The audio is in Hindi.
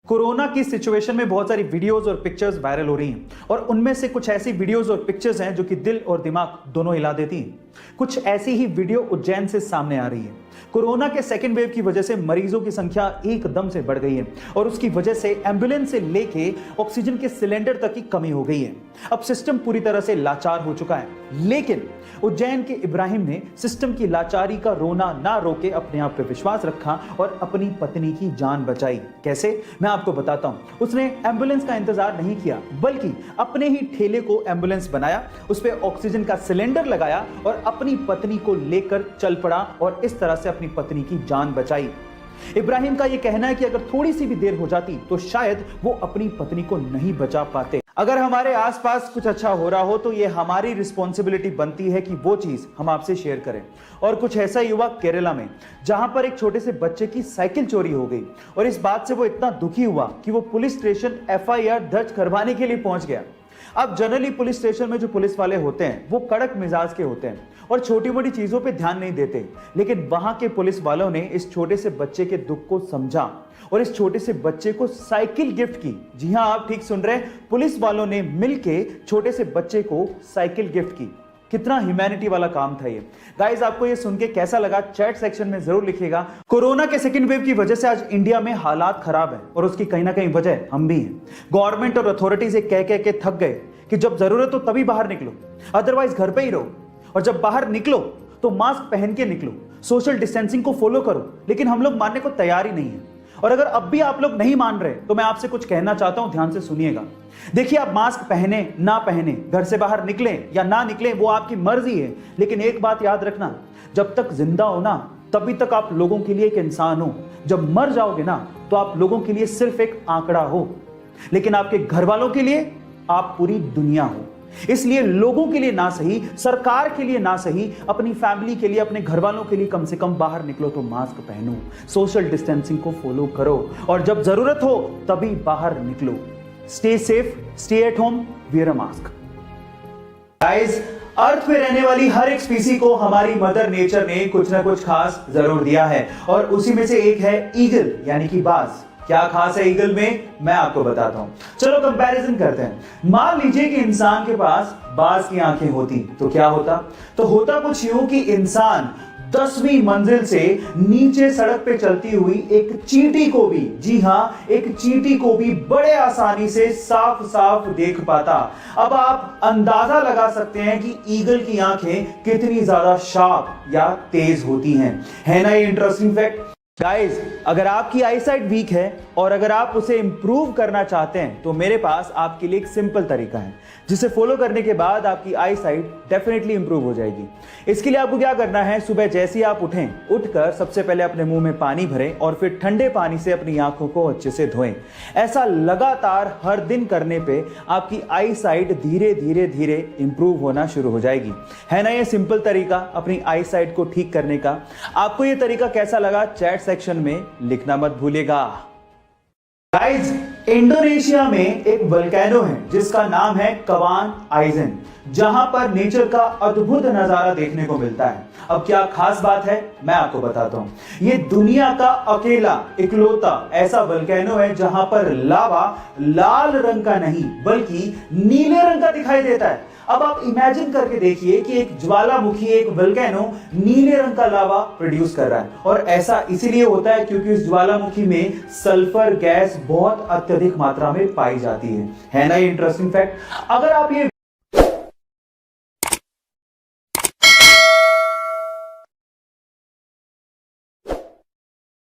कोरोना की सिचुएशन में बहुत सारी वीडियोस और पिक्चर्स वायरल हो रही हैं और उनमें से कुछ ऐसी वीडियोस और पिक्चर्स हैं जो कि दिल और दिमाग दोनों हिला देती हैं। कुछ ऐसी ही वीडियो उज्जैन से सामने आ रही है। कोरोना के सेकेंड वेव की वजह से मरीजों की संख्या एकदम से बढ़ गई है और उसकी वजह से एम्बुलेंस से लेके ऑक्सीजन के सिलेंडर तक की कमी हो गई है। अब सिस्टम पूरी तरह से लाचार हो चुका है, लेकिन उज्जैन के इब्राहिम ने सिस्टम की लाचारी का रोना ना रोके अपने आप पे विश्वास रखा और अपनी पत्नी की जान बचाई। कैसे, मैं आपको बताता हूं। उसने एम्बुलेंस का इंतजार नहीं किया, बल्कि अपने ही ठेले को एम्बुलेंस बनाया, उस पे ऑक्सीजन का सिलेंडर लगाया और अपनी पत्नी को लेकर चल पड़ा और इस तरह से अपनी पत्नी की जान बचाई। इब्राहिम का यह कहना है कि अगर थोड़ी सी भी देर हो जाती तो शायद वो अपनी पत्नी को नहीं बचा पाते। अगर हमारे आसपास कुछ अच्छा हो रहा हो तो ये हमारी रिस्पॉन्सिबिलिटी बनती है कि वो चीज हम आपसे शेयर करें। और कुछ ऐसा ही हुआ केरला में, जहां पर एक छोटे से बच्चे की साइकिल चोरी हो गई और इस बात से वो इतना दुखी हुआ कि वो पुलिस स्टेशन FIR दर्ज करवाने के लिए पहुंच गया। अब जनरली पुलिस स्टेशन में जो पुलिस वाले होते हैं वो कड़क मिजाज के होते हैं और छोटी मोटी चीजों पे ध्यान नहीं देते, लेकिन वहां के पुलिस वालों ने इस छोटे से बच्चे के दुख को समझा और इस छोटे से बच्चे को साइकिल गिफ्ट की। जी हां, आप ठीक सुन रहे हैं, पुलिस वालों ने मिलके छोटे से बच्चे को साइकिल गिफ्ट की। कितना ह्यूमैनिटी वाला काम था ये। गाइस, आपको ये सुन के कैसा लगा चैट सेक्शन में जरूर लिखिएगा। कोरोना के सेकंड वेव की वजह से आज इंडिया में हालात खराब है और उसकी कहीं ना कहीं वजह हम भी हैं। गवर्नमेंट और अथॉरिटी से कह के थक गए कि जब जरूरत हो तभी बाहर निकलो, अदरवाइज घर पे ही रहो, और जब बाहर निकलो तो मास्क पहन के निकलो, सोशल डिस्टेंसिंग को फॉलो करो। लेकिन हम लोग मानने को तैयार ही नहीं है। और अगर अब भी आप लोग नहीं मान रहे तो मैं आपसे कुछ कहना चाहता हूं, ध्यान से सुनिएगा। देखिए, आप मास्क पहने ना पहने, घर से बाहर निकलें या ना निकलें, वो आपकी मर्जी है, लेकिन एक बात याद रखना, जब तक जिंदा हो ना तभी तक आप लोगों के लिए एक इंसान हो। जब मर जाओगे ना तो आप लोगों के लिए सिर्फ एक आंकड़ा हो, लेकिन आपके घर वालों के लिए आप पूरी दुनिया हो। इसलिए लोगों के लिए ना सही, सरकार के लिए ना सही, अपनी फैमिली के लिए, अपने घर वालों के लिए कम से कम बाहर निकलो तो मास्क पहनो, सोशल डिस्टेंसिंग को फॉलो करो और जब जरूरत हो तभी बाहर निकलो। Stay safe, stay at home, wear a mask. Guys, earth पे रहने वाली हर एक स्पीसी को हमारी मदर नेचर ने कुछ ना कुछ खास जरूर दिया है और उसी में से एक है ईगल, यानी कि बाज। क्या खास है ईगल में, मैं आपको बताता हूं। चलो कंपैरिजन करते हैं। मान लीजिए कि इंसान के पास बाज की आंखें होती तो क्या होता? तो होता कुछ यूं कि इंसान 10वीं मंजिल से नीचे सड़क पे चलती हुई एक चींटी को भी, जी हां, एक चींटी को भी बड़े आसानी से साफ साफ देख पाता। अब आप अंदाजा लगा सकते हैं कि ईगल की आंखें कितनी ज्यादा शार्प या तेज होती हैं। है ना ये इंटरेस्टिंग फैक्ट? गाइस, अगर आपकी आईसाइट वीक है और अगर आप उसे इंप्रूव करना चाहते हैं तो मेरे पास आपके लिए एक सिंपल तरीका है, जिसे फॉलो करने के बाद आपकी आईसाइट डेफिनेटली इंप्रूव हो जाएगी। इसके लिए आपको क्या करना है, सुबह जैसे ही आप उठकर सबसे पहले अपने मुंह में पानी भरें और फिर ठंडे पानी से अपनी आंखों को अच्छे से धोएं। ऐसा लगातार हर दिन करने पे आपकी आईसाइट धीरे धीरे धीरे इंप्रूव होना शुरू हो जाएगी। है ना ये सिंपल तरीका अपनी आईसाइट को ठीक करने का? आपको ये तरीका कैसा लगा चैट सेक्शन में लिखना मत भूलिएगा। गाइस, इंडोनेशिया में एक वोल्केनो है जिसका नाम है कवान आइजन, जहां पर नेचर का अद्भुत नजारा देखने को मिलता है। अब क्या खास बात है, मैं आपको बताता हूं। ये दुनिया का अकेला इकलौता ऐसा वोल्केनो है जहां पर लावा लाल रंग का नहीं बल्कि नीले रंग का दिखाई देता है। अब आप इमेजिन करके देखिए कि एक ज्वालामुखी, एक वोल्केनो नीले रंग का लावा प्रोड्यूस कर रहा है और ऐसा इसीलिए होता है क्योंकि इस ज्वालामुखी में सल्फर गैस बहुत अत्यधिक मात्रा में पाई जाती है। है ना ये इंटरेस्टिंग फैक्ट? अगर आप ये